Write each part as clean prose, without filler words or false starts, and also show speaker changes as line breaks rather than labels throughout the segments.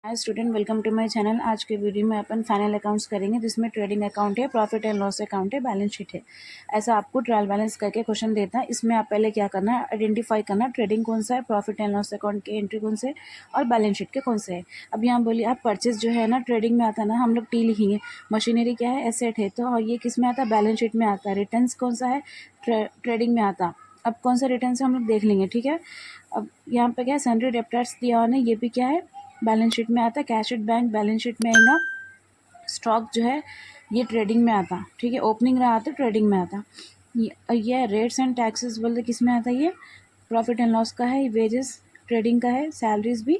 Hi student, welcome to my channel. आज के video में अपन फाइनल अकाउंट्स करेंगे जिसमें ट्रेडिंग अकाउंट है, प्रॉफिट एंड लॉस अकाउंट है, बैलेंस शीट है। ऐसा आपको ट्रायल बैलेंस करके क्वेश्चन देता है। इसमें आप पहले क्या करना है, आइडेंटिफाई करना ट्रेडिंग कौन सा है, प्रॉफिट एंड लॉस अकाउंट के एंट्री कौन से है और बैलेंस शीट के कौन से है। अब यहाँ बोलिए आप परचेज जो है ना ट्रेडिंग में आता है ना, हम लोग टी लिखेंगे। मशीनरी क्या है, एसेट है, तो ये किस में आता है, बैलेंस शीट में आता है। रिटर्न्स कौन सा है, ट्रेडिंग में आता। अब कौन सा रिटर्न से हम लोग देख लेंगे, ठीक है। अब यहाँ पे क्या है, सन्ड्री डेप्टर्स दिया हुआ है, ये भी क्या है, बैलेंस शीट में आता है। Cash at bank balance sheet में आएगा। स्टॉक जो है ये ट्रेडिंग में आता, ठीक है। ओपनिंग रहा तो ट्रेडिंग में आता। ये रेट्स एंड टैक्सेस बोलते किस में आता है, ये प्रॉफिट एंड लॉस का है। वेजेस ट्रेडिंग का है। सैलरीज भी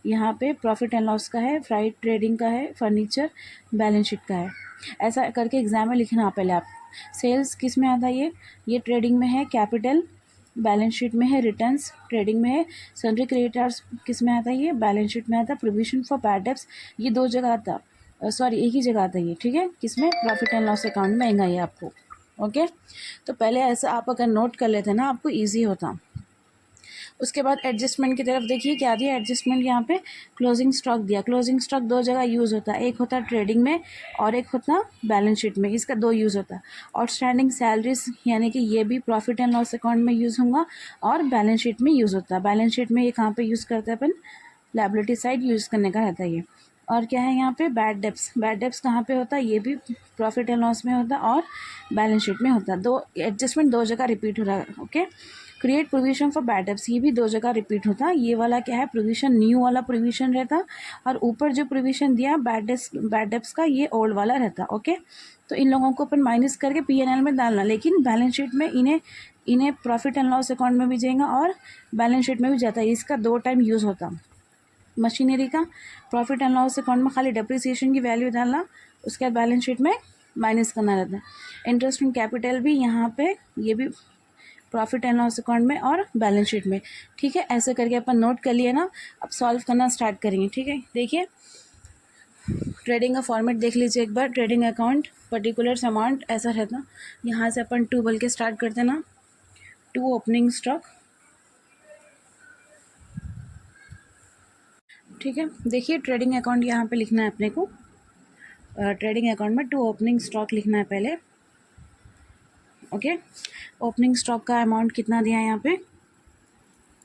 यहाँ पे प्रॉफिट एंड लॉस का है। फ्राइट ट्रेडिंग का है। फर्नीचर बैलेंस शीट का है। ऐसा करके एग्जाम में लिखना पहले आप। सेल्स किस में आता है, ये ट्रेडिंग में है। कैपिटल बैलेंस शीट में है। रिटर्न्स ट्रेडिंग में है। सन्ड्री क्रेडिटर्स किस में आता है, ये बैलेंस शीट में आता है। प्रोविजन फॉर बैड डेब्ट्स ये दो जगह आता, सॉरी एक ही जगह आता है ये, ठीक है। किसमें, प्रॉफिट एंड लॉस अकाउंट में आएगा ये आपको। ओके, तो पहले ऐसा आप अगर नोट कर लेते ना आपको ईजी होता। उसके बाद एडजस्टमेंट की तरफ देखिए क्या दिया एडजस्टमेंट, यहाँ पे क्लोजिंग स्टॉक दिया। क्लोजिंग स्टॉक दो जगह यूज़ होता है, एक होता है ट्रेडिंग में और एक होता बैलेंस शीट में। इसका दो यूज़ होता है। आउटस्टैंडिंग सैलरीज यानी कि ये भी प्रॉफिट एंड लॉस अकाउंट में यूज़ होगा और बैलेंस शीट में यूज़ होता है। बैलेंस शीट में ये कहाँ पे यूज़ करते हैं अपन, लायबिलिटी साइड यूज़ करने का रहता है ये। और क्या है यहाँ पे, बैड डेब्ट्स। बैड डेब्ट्स कहाँ पे होता है, ये भी प्रॉफिट एंड लॉस में होता है और बैलेंस शीट में होता है। दो एडजस्टमेंट दो जगह रिपीट हो रहा है। Okay, create provision for bad debts ये भी दो जगह रिपीट होता है। ये वाला क्या है, प्रोविजन न्यू वाला प्रोविजन रहता और ऊपर जो प्रोविजन दिया बैड डेब्ट्स का ये ओल्ड वाला रहता। ओके, तो इन लोगों को अपन माइनस करके P&L में डालना, लेकिन बैलेंस शीट में इन्हें प्रॉफिट एंड लॉस अकाउंट में भी जाएगा और बैलेंस शीट में भी जाता है। इसका दो टाइम यूज़ होता। मशीनरी का प्रॉफिट एंड लॉस अकाउंट में खाली डेप्रिसिएशन की वैल्यू डालना, उसके बाद बैलेंस शीट में माइनस करना रहता है। इंटरेस्ट इन कैपिटल भी यहाँ पे, ये भी प्रॉफिट एंड लॉस अकाउंट में और बैलेंस शीट में, ठीक है। ऐसे करके अपन नोट कर लिए ना, अब सॉल्व करना स्टार्ट करेंगे, ठीक है। देखिए ट्रेडिंग का फॉर्मेट देख लीजिए एक बार। ट्रेडिंग अकाउंट पर्टिकुलर अमाउंट ऐसा रहता, यहाँ से अपन 2 बोल के स्टार्ट करते ना। 2 ओपनिंग स्टॉक, ठीक है। देखिए ट्रेडिंग अकाउंट यहाँ पे लिखना है अपने को। ट्रेडिंग अकाउंट में 2 ओपनिंग स्टॉक लिखना है पहले। ओके, ओपनिंग स्टॉक का अमाउंट कितना दिया है यहाँ पे,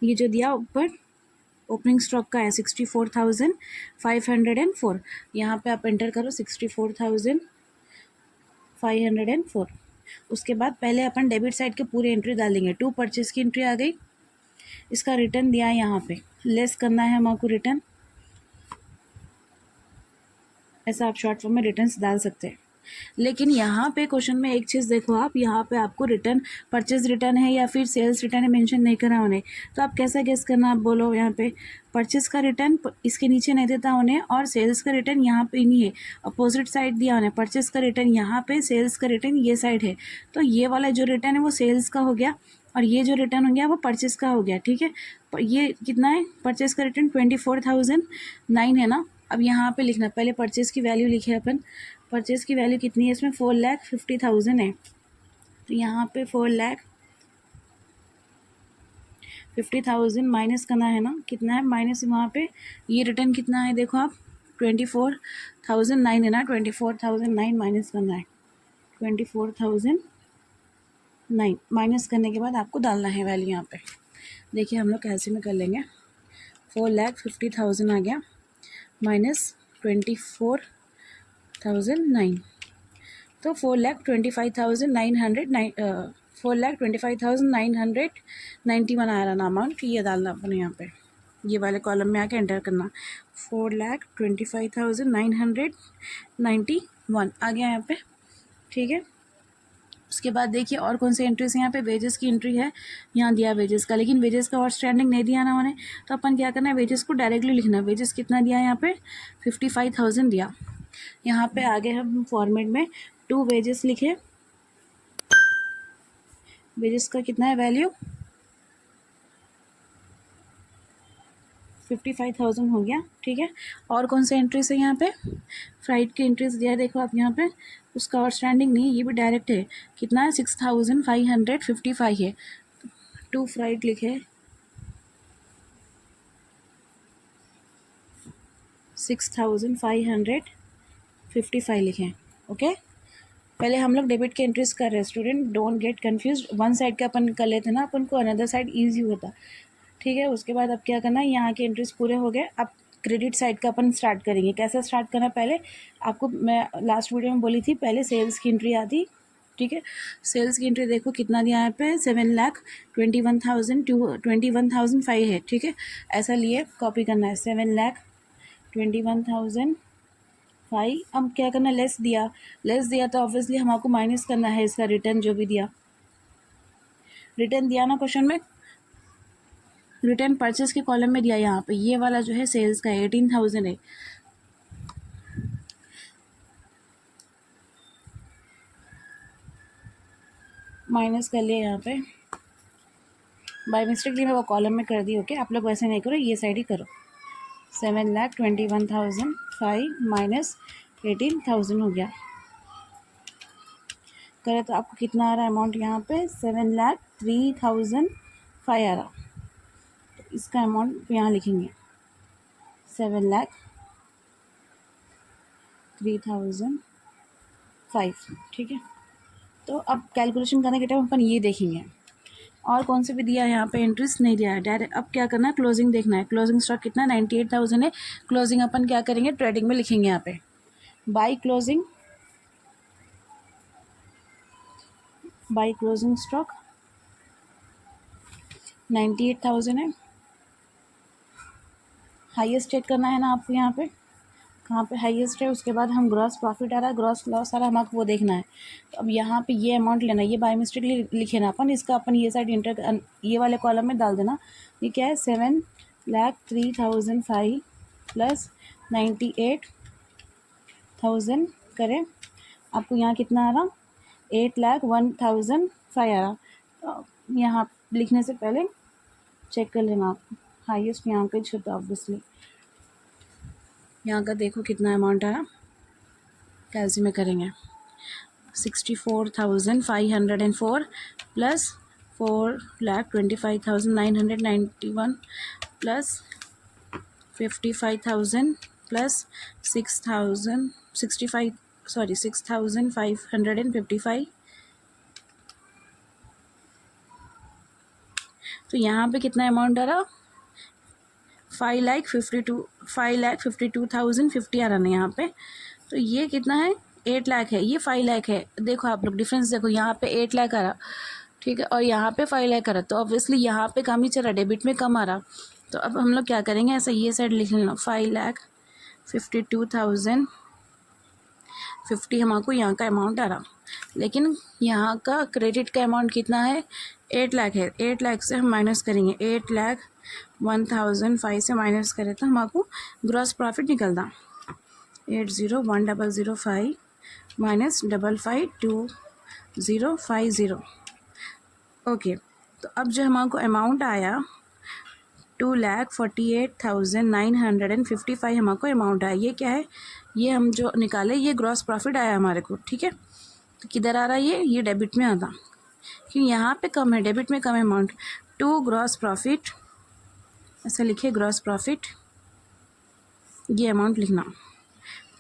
ये जो दिया ऊपर ओपनिंग स्टॉक का है 64,504। यहाँ पे आप एंटर करो 64,504। उसके बाद पहले अपन डेबिट साइड के पूरे एंट्री डाल देंगे। 2 परचेज की एंट्री आ गई, इसका रिटर्न दिया है यहाँ पे, लेस करना है हमको रिटर्न। ऐसा आप शॉर्ट फॉर्म में रिटर्न्स डाल सकते हैं। लेकिन यहाँ पे क्वेश्चन में एक चीज़ देखो आप, यहाँ पे आपको रिटर्न परचेज रिटर्न है या फिर सेल्स रिटर्न है मेंशन नहीं करा उन्हें, तो आप कैसा गेस करना, आप बोलो। यहाँ पे परचेज का रिटर्न इसके नीचे नहीं देता उन्हें और सेल्स का रिटर्न यहाँ पे नहीं है, अपोजिट साइड दिया उन्हें। परचेज का रिटर्न यहाँ पे, सेल्स का रिटर्न ये साइड है, तो ये वाला जो रिटर्न है वो सेल्स का हो गया और ये जो रिटर्न हो गया वो परचेज का हो गया, ठीक है। ये कितना है, परचेज का रिटर्न 24,009 है ना। अब यहाँ पे लिखना, पहले परचेज़ की वैल्यू लिखे अपन। परचेज़ की वैल्यू कितनी है इसमें, 4,50,000 है। तो यहाँ पे 4,50,000 माइनस करना है ना, कितना है माइनस वहाँ पे, ये रिटर्न कितना है देखो आप, 24,009 है ना। 24,009 माइनस करना है, 24,009 माइनस करने के बाद आपको डालना है वैल्यू यहाँ पे। देखिए हम लोग कैसे में कर लेंगे, 4,50,000 आ गया माइनस 24,009, तो 4,25,991 आ रहा ना अमाउंट, ये डालना अपने यहाँ पे, ये वाले कॉलम में आके एंटर करना। 4,25,991 आ गया यहाँ पे, ठीक है। उसके बाद देखिए और कौन सी एंट्रीज यहाँ पे, वेजेस की एंट्री है, यहाँ दिया वेजेस का, लेकिन वेजेस का आउटस्टैंडिंग नहीं दिया ना उन्हें, तो अपन क्या करना है, वेजेस को डायरेक्टली लिखना। वेजेस कितना दिया है यहाँ पे, 55,000 दिया। यहाँ पे आगे हम फॉर्मेट में 2 वेजेस लिखे, वेजेस का कितना है वैल्यू, 55,000 हो गया, ठीक है। और कौन से एंट्रीज है यहाँ पे, फ्राइट की एंट्रीज दिया है देखो आप यहाँ पे, उसका आउटस्टैंडिंग नहीं, ये भी डायरेक्ट है, कितना है 6,555 है। 2 फ्राइट लिखे, 6,555 लिखें। ओके, पहले हम लोग डेबिट के एंट्रीज कर रहे हैं student, don't get confuse. One side का अपन कर लेते ना, अपन को अनदर साइड ईजी होता। ठीक है, उसके बाद अब क्या करना है, यहाँ के एंट्रीज पूरे हो गए। अब क्रेडिट साइड का अपन स्टार्ट करेंगे। कैसे स्टार्ट करना, पहले आपको मैं लास्ट वीडियो में बोली थी, पहले सेल्स की एंट्री आती। ठीक है, सेल्स की एंट्री देखो कितना दिया है यहाँ पे, 7,21,500 है। ठीक है, ऐसा लिए कॉपी करना है, 7,21,500। अब क्या करना, लेस दिया तो ऑब्वियसली हम आपको माइनस करना है इसका रिटर्न, जो भी दिया रिटर्न दिया ना क्वेश्चन में, रिटर्न परचेस के कॉलम में दिया। यहाँ पे ये वाला जो है सेल्स का 18,000 है। माइनस कर लिया यहाँ पे, बाय मिस्टेकली मैं वो कॉलम में कर दी। ओके, आप लोग वैसे नहीं करो, ये साइड ही करो। 7,21,500 माइनस 18,000 हो गया। करे तो आपको कितना आ रहा है अमाउंट, यहाँ पे 7,03,500 आ रहा। तो इसका अमाउंट यहाँ लिखेंगे 7,03,500। ठीक है, तो अब कैलकुलेशन करने के टाइम अपन ये देखेंगे, और कौन से भी दिया है यहाँ पे, इंटरेस्ट नहीं दिया है डायरेक्ट। अब क्या करना है, क्लोजिंग देखना है। क्लोजिंग स्टॉक कितना, 98,000 है। क्लोजिंग अपन क्या करेंगे, ट्रेडिंग में लिखेंगे यहाँ पे, बाई क्लोजिंग स्टॉक 98,000 है। हाईएस्ट चेक करना है ना आपको, यहाँ पे कहाँ पे हाईएस्ट है। उसके बाद हम ग्रॉस प्रॉफिट आ रहा है, ग्रॉस लॉस आ रहा है, हमको वो देखना है। तो अब यहाँ पे ये अमाउंट लेना है, ये बाय मिस्टेकली लिखे ना अपन, इसका अपन ये साइड इंटर ये वाले कॉलम में डाल देना। ये क्या है, 7,03,500 प्लस 98,000 करें, आपको यहाँ कितना आ रहा, 8,01,500 आ रहा। तो यहाँ लिखने से पहले चेक कर लेना आप, हाईएस्ट यहाँ का छोटा ऑब्वियसली। यहाँ का देखो कितना अमाउंट आया, कैसे में करेंगे, 64,504 प्लस 4,25,991 प्लस 55,000 प्लस 6,555। तो यहाँ पे कितना अमाउंट आ रहा, 5,52,050 आ रहा ना यहाँ पे। तो ये कितना है, 8 लाख है, ये 5 लाख है। देखो आप लोग डिफरेंस देखो, यहाँ पे 8 लाख आ रहा, ठीक है, और यहाँ पे 5 लाख आ रहा। तो ऑब्वियसली यहाँ पे कम ही चल रहा, डेबिट में कम आ रहा। तो अब हम लोग क्या करेंगे, ऐसा ये साइड लिख लेना, 5,52,050 हमको यहाँ का अमाउंट आ रहा। लेकिन यहाँ का क्रेडिट का अमाउंट कितना है, 8 लाख है। 8 लाख से हम माइनस करेंगे, 8,01,005 से माइनस करें तो हमको ग्रॉस प्रॉफिट निकलता 80,1,005 माइनस 55,2050। ओके, तो अब जो हमको अमाउंट आया 2,48,955 हमको अमाउंट आया। ये क्या है, ये हम जो निकाले ये ग्रॉस प्रॉफिट आया हमारे को। ठीक है, तो किधर आ रहा है, ये डेबिट में आता, क्योंकि यहाँ पे कम है, डेबिट में कम अमाउंट। टू ग्रॉस प्रॉफिट, ऐसा लिखे ग्रॉस प्रॉफिट, ये अमाउंट लिखना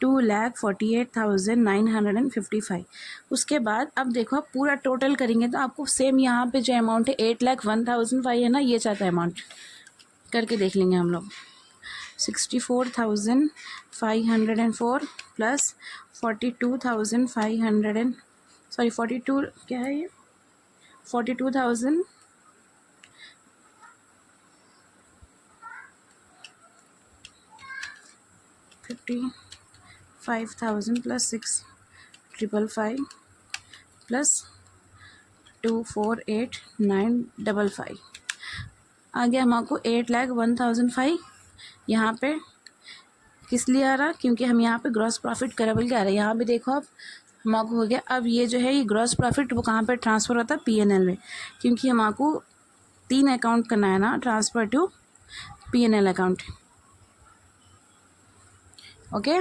2,48,955। उसके बाद अब देखो आप पूरा टोटल करेंगे तो आपको सेम यहाँ पे जो अमाउंट है 8,01,500 है ना, ये चाहता है अमाउंट, करके देख लेंगे हम लोग। 64,504 प्लस 42,500 42 क्या है ये, 42,000 55,000 प्लस 6,555 प्लस 2,48,955 आ गया हमको 8,01,500। यहाँ पे किस लिए आ रहा, क्योंकि हम यहाँ पे ग्रॉस प्रॉफिट करेबल के आ रहा है। यहाँ पे देखो आप हमको हो गया। अब ये जो है ये ग्रॉस प्रॉफिट वो कहाँ पे ट्रांसफ़र होता है, PNL में, क्योंकि हमको 3 अकाउंट करना है ना, transfer to PNL account. Okay.